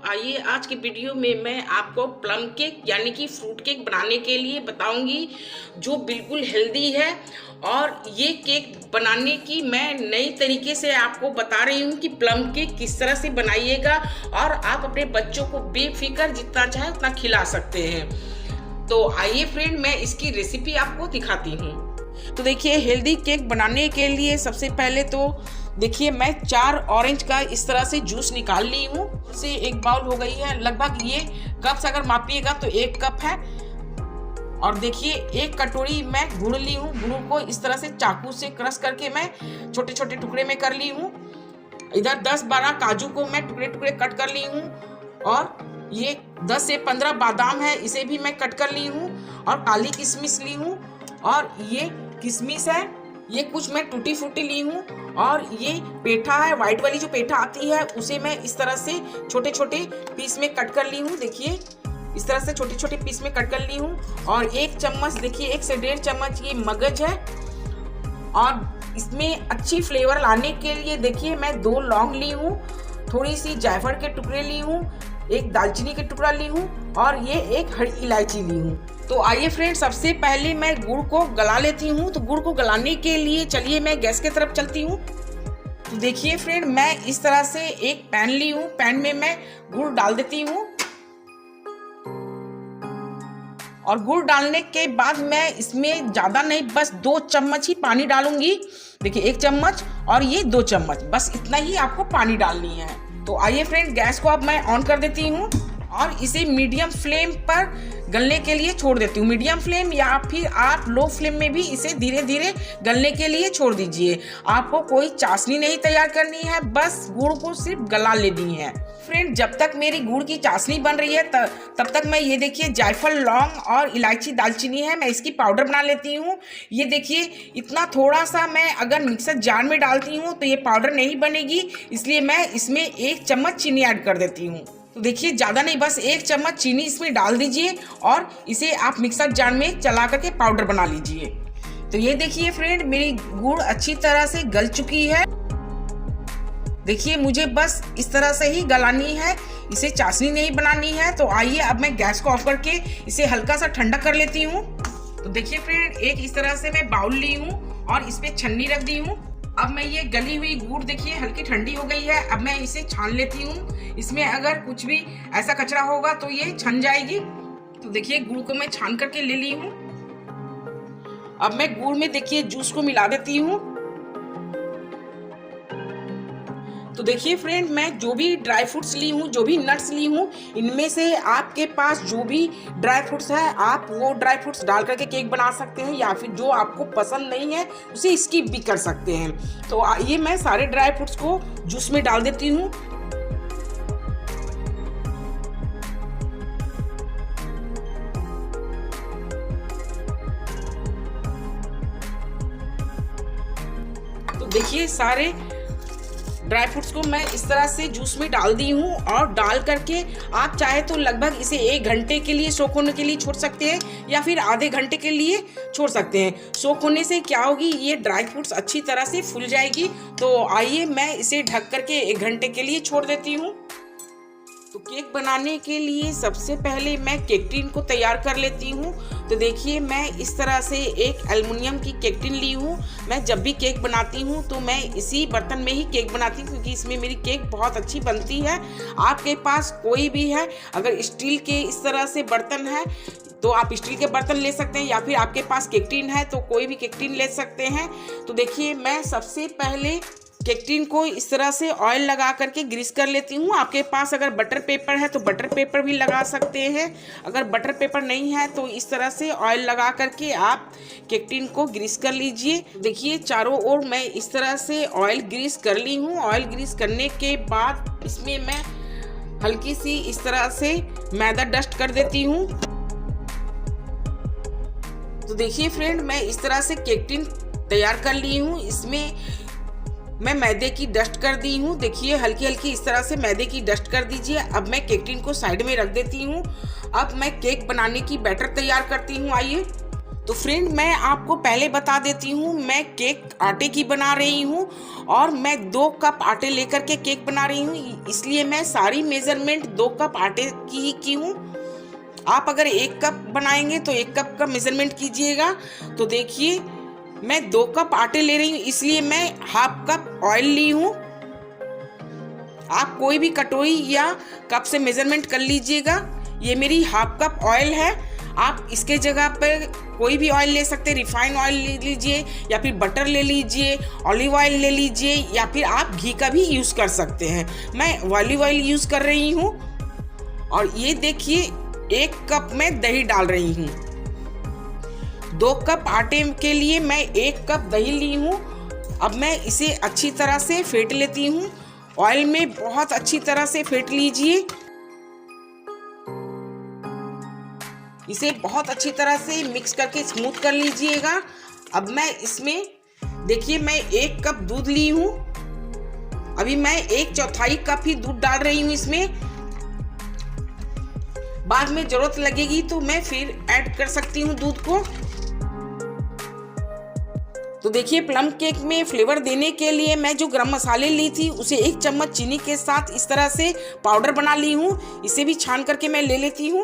आइए आज की वीडियो में मैं आपको प्लम केक यानी कि फ्रूट केक बनाने के लिए बताऊंगी जो बिल्कुल हेल्दी है। और ये केक बनाने की मैं नई तरीके से आपको बता रही हूँ कि प्लम केक किस तरह से बनाइएगा और आप अपने बच्चों को बेफिक्र जितना चाहे उतना खिला सकते हैं। तो आइए फ्रेंड, मैं इसकी रेसिपी आपको दिखाती हूँ। तो देखिए, हेल्दी केक बनाने के लिए सबसे पहले तो देखिए मैं 4 ऑरेंज का इस तरह से जूस निकाल ली हूँ। से 1 बाउल हो गई है, लगभग ये कप से अगर मापिएगा तो 1 कप है। और देखिए 1 कटोरी मैं गुड़ ली हूँ। गुड़ को इस तरह से चाकू से क्रश करके मैं छोटे छोटे टुकड़े में कर ली हूँ। इधर 10-12 काजू को मैं टुकड़े टुकड़े कट कर ली हूँ। और ये 10 से 15 बादाम है, इसे भी मैं कट कर ली हूँ। और काली किशमिश ली हूँ। और ये किशमिश है, ये कुछ मैं टूटी फूटी ली हूँ। और ये पेठा है, व्हाइट वाली जो पेठा आती है उसे मैं इस तरह से छोटे छोटे पीस में कट कर ली हूँ। देखिए इस तरह से छोटे छोटे पीस में कट कर ली हूँ। और 1 चम्मच, देखिए 1 से 1.5 चम्मच ये मगज है। और इसमें अच्छी फ्लेवर लाने के लिए देखिए मैं 2 लौंग ली हूँ, थोड़ी सी जायफल के टुकड़े ली हूँ, 1 दालचीनी के टुकड़ा ली हूँ और ये 1 हरी इलायची ली हूँ। तो आइए फ्रेंड, सबसे पहले मैं गुड़ को गला लेती हूँ। तो गुड़ को गलाने के लिए चलिए मैं गैस की तरफ चलती हूँ। तो देखिए फ्रेंड, मैं इस तरह से एक पैन ली हूँ। पैन में मैं गुड़ डाल देती हूँ। और गुड़ डालने के बाद मैं इसमें ज़्यादा नहीं, बस 2 चम्मच ही पानी डालूंगी। देखिए 1 चम्मच और ये 2 चम्मच, बस इतना ही आपको पानी डालनी है। तो आइए फ्रेंड, गैस को अब मैं ऑन कर देती हूँ और इसे मीडियम फ्लेम पर गलने के लिए छोड़ देती हूँ। मीडियम फ्लेम या फिर आप लो फ्लेम में भी इसे धीरे धीरे गलने के लिए छोड़ दीजिए। आपको कोई चाशनी नहीं तैयार करनी है, बस गुड़ को सिर्फ गला लेनी है। फ्रेंड, जब तक मेरी गुड़ की चाशनी बन रही है तब तक मैं ये देखिए जायफल, लौंग और इलायची, दालचीनी है, मैं इसकी पाउडर बना लेती हूँ। ये देखिए इतना थोड़ा सा मैं अगर मिक्सर जार में डालती हूँ तो ये पाउडर नहीं बनेगी, इसलिए मैं इसमें 1 चम्मच चीनी ऐड कर देती हूँ। तो देखिए ज़्यादा नहीं, बस 1 चम्मच चीनी इसमें डाल दीजिए और इसे आप मिक्सर जार में चला करके पाउडर बना लीजिए। तो ये देखिए फ्रेंड, मेरी गुड़ अच्छी तरह से गल चुकी है। देखिए मुझे बस इस तरह से ही गलानी है, इसे चाशनी नहीं बनानी है। तो आइए अब मैं गैस को ऑफ करके इसे हल्का सा ठंडा कर लेती हूँ। तो देखिए फ्रेंड, एक इस तरह से मैं बाउल ली हूँ और इस पे छन्नी रख दी हूँ। अब मैं ये गली हुई गुड़ देखिए हल्की ठंडी हो गई है। अब मैं इसे छान लेती हूँ। इसमें अगर कुछ भी ऐसा कचरा होगा तो ये छन जाएगी। तो देखिए गुड़ को मैं छान करके ले ली हूँ। अब मैं गुड़ में देखिए जूस को मिला देती हूँ। तो देखिए फ्रेंड, मैं जो भी ड्राई फ्रूट्स ली हूँ, जो भी नट्स ली हूँ, इनमें से आपके पास जो भी ड्राई फ्रूट्स है आप वो ड्राई फ्रूट्स डाल करके केक बना सकते हैं, या फिर जो आपको पसंद नहीं है उसे स्किप भी कर सकते हैं। तो आइए मैं सारे ड्राई फ्रूट्स को जूस में डाल देती हूँ। तो देखिए सारे ड्राई फ्रूट्स को मैं इस तरह से जूस में डाल दी हूँ। और डाल करके आप चाहे तो लगभग इसे 1 घंटे के लिए सोख होने के लिए छोड़ सकते हैं, या फिर आधे घंटे के लिए छोड़ सकते हैं। सोख होने से क्या होगी, ये ड्राई फ्रूट्स अच्छी तरह से फूल जाएगी। तो आइए मैं इसे ढक करके 1 घंटे के लिए छोड़ देती हूँ। तो केक बनाने के लिए सबसे पहले मैं केक टिन को तैयार कर लेती हूँ। तो देखिए मैं इस तरह से एक एल्युमिनियम की केक टिन ली हूँ। मैं जब भी केक बनाती हूँ तो मैं इसी बर्तन में ही केक बनाती हूँ, क्योंकि इसमें मेरी केक बहुत अच्छी बनती है। आपके पास कोई भी है, अगर स्टील के इस तरह से बर्तन है तो आप स्टील के बर्तन ले सकते हैं, या फिर आपके पास केक टिन है तो कोई भी केक टिन ले सकते हैं। तो देखिए मैं सबसे पहले केक टिन को इस तरह से ऑयल लगा करके ग्रीस कर लेती हूँ। आपके पास अगर बटर पेपर है तो बटर पेपर भी लगा सकते हैं। अगर बटर पेपर नहीं है तो इस तरह से ऑयल लगा करके आप केक टिन को ग्रीस कर लीजिए। देखिए चारों ओर मैं इस तरह से ऑयल ग्रीस कर ली हूँ। ऑयल ग्रीस करने के बाद इसमें मैं हल्की सी इस तरह से मैदा डस्ट कर देती हूँ। तो देखिए फ्रेंड, मैं इस तरह से केक टिन तैयार कर ली हूँ। इसमें मैं मैदे की डस्ट कर दी हूँ। देखिए हल्की हल्की इस तरह से मैदे की डस्ट कर दीजिए। अब मैं केक टिन को साइड में रख देती हूँ। अब मैं केक बनाने की बैटर तैयार करती हूँ। आइए, तो फ्रेंड, मैं आपको पहले बता देती हूँ, मैं केक आटे की बना रही हूँ और मैं 2 कप आटे लेकर के केक बना रही हूँ, इसलिए मैं सारी मेजरमेंट 2 कप आटे की हूँ। आप अगर 1 कप बनाएंगे तो 1 कप का मेजरमेंट कीजिएगा। तो देखिए, मैं 2 कप आटे ले रही हूँ, इसलिए मैं हाफ कप ऑयल ली हूँ। आप कोई भी कटोरी या कप से मेजरमेंट कर लीजिएगा। ये मेरी हाफ कप ऑयल है। आप इसके जगह पर कोई भी ऑयल ले सकते हैं, रिफाइंड ऑयल ले लीजिए या फिर बटर ले लीजिए, ऑलिव ऑयल ले लीजिए या फिर आप घी का भी यूज़ कर सकते हैं। मैं ऑलिव ऑयल यूज़ कर रही हूँ। और ये देखिए, 1 कप में दही डाल रही हूँ। 2 कप आटे के लिए मैं 1 कप दही ली हूँ। अब मैं इसे अच्छी तरह से फेंट लेती हूँ। ऑयल में बहुत अच्छी तरह से फेंट लीजिए। इसे बहुत अच्छी तरह से मिक्स करके स्मूथ कर लीजिएगा। अब मैं इसमें देखिए, मैं 1 कप दूध ली हूँ। अभी मैं 1/4 कप ही दूध डाल रही हूँ इसमें। बाद में जरूरत लगेगी तो मैं फिर ऐड कर सकती हूँ दूध को। तो देखिए, प्लम केक में फ्लेवर देने के लिए मैं जो गरम मसाले ली थी उसे 1 चम्मच चीनी के साथ इस तरह से पाउडर बना ली हूँ। इसे भी छान करके मैं ले लेती हूँ।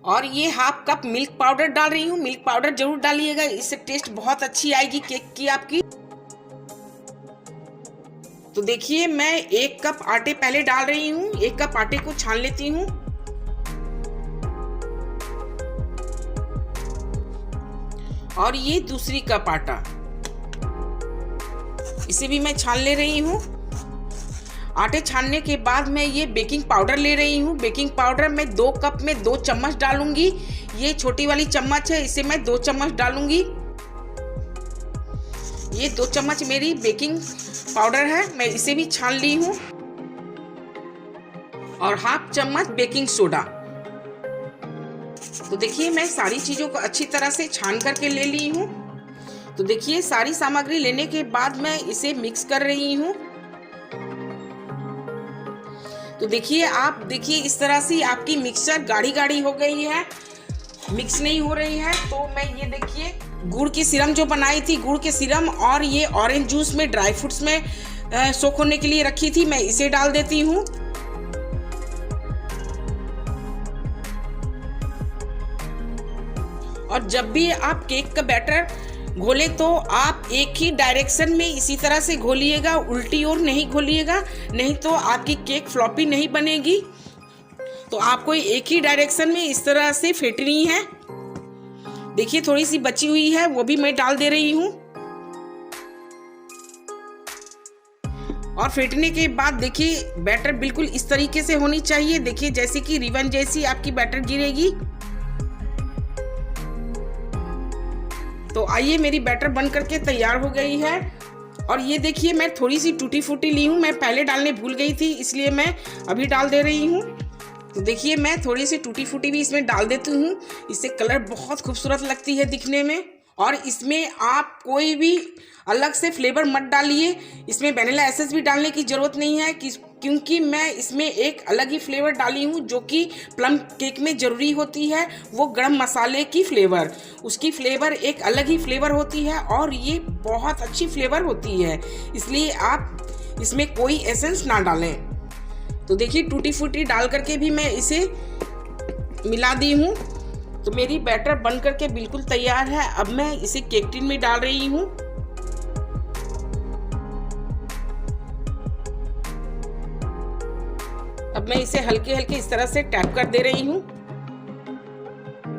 और ये हाफ कप मिल्क पाउडर डाल रही हूँ। मिल्क पाउडर जरूर डालिएगा, इससे टेस्ट बहुत अच्छी आएगी केक की आपकी। तो देखिए, मैं 1 कप आटे पहले डाल रही हूँ। 1 कप आटे को छान लेती हूँ। और ये दूसरी कप आटा, इसे भी मैं छान ले रही हूँ। आटे छानने के बाद मैं ये बेकिंग पाउडर ले रही हूँ। बेकिंग पाउडर मैं 2 कप में 2 चम्मच डालूंगी। ये छोटी वाली चम्मच है, इसे मैं 2 चम्मच डालूंगी। ये 2 चम्मच मेरी बेकिंग पाउडर है, मैं इसे भी छान ली हूँ। और हाफ चम्मच बेकिंग सोडा। तो देखिए, मैं सारी चीजों को अच्छी तरह से छान करके ले ली हूँ। तो देखिए, सारी सामग्री लेने के बाद मैं इसे मिक्स कर रही हूँ। तो देखिए, आप देखिए इस तरह से आपकी मिक्सचर गाढ़ी गाढ़ी हो गई है, मिक्स नहीं हो रही है। तो मैं ये देखिए, गुड़ की सिरम जो बनाई थी, गुड़ के सिरम और ये ऑरेंज जूस में ड्राई फ्रूट्स में सोख होने के लिए रखी थी, मैं इसे डाल देती हूँ। और जब भी आप केक का बैटर घोले तो आप एक ही डायरेक्शन में इसी तरह से घोलिएगा, उल्टी ओर नहीं घोलिएगा, नहीं तो आपकी केक फ्लॉपी नहीं बनेगी। तो आपको एक ही डायरेक्शन में इस तरह से फेंटनी है। देखिए, थोड़ी सी बची हुई है, वो भी मैं डाल दे रही हूँ। और फेंटने के बाद देखिए, बैटर बिल्कुल इस तरीके से होनी चाहिए। देखिए, जैसे कि रिबन जैसी आपकी बैटर गिरेगी। तो आइए, मेरी बैटर बन करके तैयार हो गई है। और ये देखिए, मैं थोड़ी सी टूटी फूटी ली हूँ, मैं पहले डालने भूल गई थी, इसलिए मैं अभी डाल दे रही हूँ। तो देखिए, मैं थोड़ी सी टूटी फूटी भी इसमें डाल देती हूँ, इससे कलर बहुत खूबसूरत लगती है दिखने में। और इसमें आप कोई भी अलग से फ्लेवर मत डालिए, इसमें वैनिला एसेंस भी डालने की ज़रूरत नहीं है क्योंकि मैं इसमें एक अलग ही फ्लेवर डाली हूँ जो कि प्लम केक में ज़रूरी होती है, वो गरम मसाले की फ्लेवर। उसकी फ्लेवर एक अलग ही फ्लेवर होती है और ये बहुत अच्छी फ्लेवर होती है, इसलिए आप इसमें कोई एसेंस ना डालें। तो देखिए, टूटी फूटी डाल करके भी मैं इसे मिला दी हूँ। तो मेरी बैटर बन करके बिल्कुल तैयार है। अब मैं इसे केक टिन में डाल रही हूँ। अब मैं इसे हल्के हल्के इस तरह से टैप कर दे रही हूँ।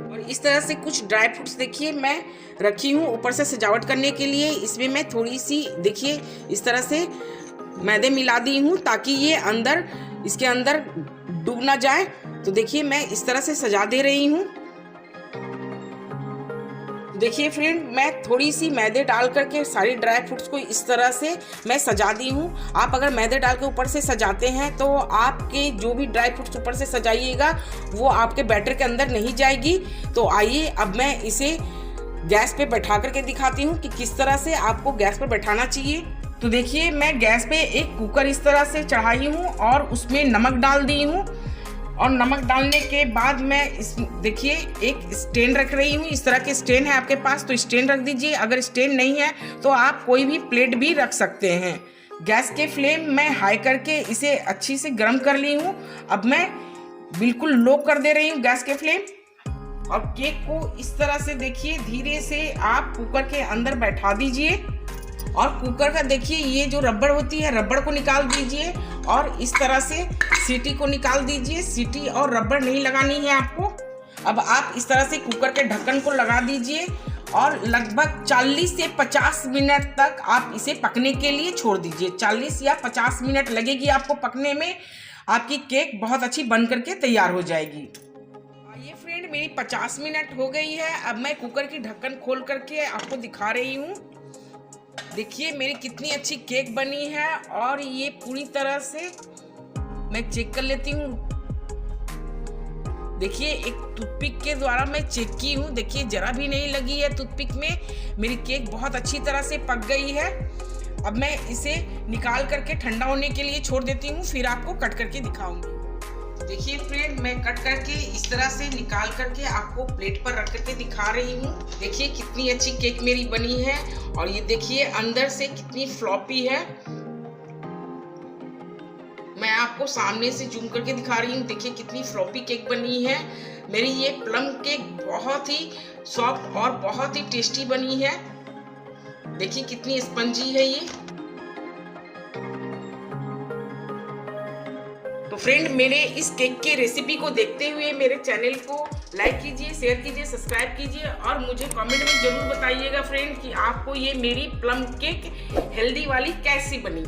और इस तरह से कुछ ड्राई फ्रूट्स देखिए मैं रखी हूँ ऊपर से सजावट करने के लिए। इसमें मैं थोड़ी सी देखिए इस तरह से मैदे मिला दी हूँ ताकि ये इसके अंदर डूब ना जाए। तो देखिए, मैं इस तरह से सजा दे रही हूँ। देखिए फ्रेंड, मैं थोड़ी सी मैदे डाल करके सारी ड्राई फ्रूट्स को इस तरह से मैं सजा दी हूँ। आप अगर मैदे डाल के ऊपर से सजाते हैं तो आपके जो भी ड्राई फ्रूट्स ऊपर से सजाइएगा वो आपके बैटर के अंदर नहीं जाएगी। तो आइए, अब मैं इसे गैस पे बैठा करके दिखाती हूँ कि किस तरह से आपको गैस पर बैठाना चाहिए। तो देखिए, मैं गैस पे एक कुकर इस तरह से चढ़ाई हूँ और उसमें नमक डाल दी हूँ। और नमक डालने के बाद मैं इस देखिए एक स्टैंड रख रही हूँ। इस तरह के स्टैंड है आपके पास तो स्टैंड रख दीजिए। अगर स्टैंड नहीं है तो आप कोई भी प्लेट भी रख सकते हैं। गैस के फ्लेम मैं हाई करके इसे अच्छी से गर्म कर ली हूँ। अब मैं बिल्कुल लो कर दे रही हूँ गैस के फ्लेम। और केक को इस तरह से देखिए धीरे से आप कुकर के अंदर बैठा दीजिए। और कुकर का देखिए ये जो रबड़ होती है, रबड़ को निकाल दीजिए और इस तरह से सीटी को निकाल दीजिए। सीटी और रबड़ नहीं लगानी है आपको। अब आप इस तरह से कुकर के ढक्कन को लगा दीजिए और लगभग 40 से 50 मिनट तक आप इसे पकने के लिए छोड़ दीजिए। 40 या 50 मिनट लगेगी आपको पकने में। आपकी केक बहुत अच्छी बन करके तैयार हो जाएगी। ये फ्रेंड मेरी 50 मिनट हो गई है। अब मैं कुकर की ढक्कन खोल करके आपको दिखा रही हूँ। देखिए मेरी कितनी अच्छी केक बनी है। और ये पूरी तरह से मैं चेक कर लेती हूँ। देखिए एक टूथपिक के द्वारा मैं चेक की हूँ। देखिए जरा भी नहीं लगी है टूथपिक में। मेरी केक बहुत अच्छी तरह से पक गई है। अब मैं इसे निकाल करके ठंडा होने के लिए छोड़ देती हूँ, फिर आपको कट करके दिखाऊंगी। देखिए फ्रेंड मैं कट करके इस तरह से निकाल करके आपको प्लेट पर रख करके दिखा रही हूँ। देखिए कितनी अच्छी केक मेरी बनी है। और ये देखिए अंदर से कितनी फ्लॉपी है। मैं आपको सामने से जूम करके दिखा रही हूँ। देखिए कितनी फ्लॉपी केक बनी है। मेरी ये प्लम केक बहुत ही सॉफ्ट और बहुत ही टेस्टी बनी है। देखिए कितनी स्पंजी है ये। तो फ्रेंड मेरे इस केक के रेसिपी को देखते हुए मेरे चैनल को लाइक कीजिए, शेयर कीजिए, सब्सक्राइब कीजिए और मुझे कमेंट में ज़रूर बताइएगा फ्रेंड कि आपको ये मेरी प्लम केक हेल्दी वाली कैसी बनी।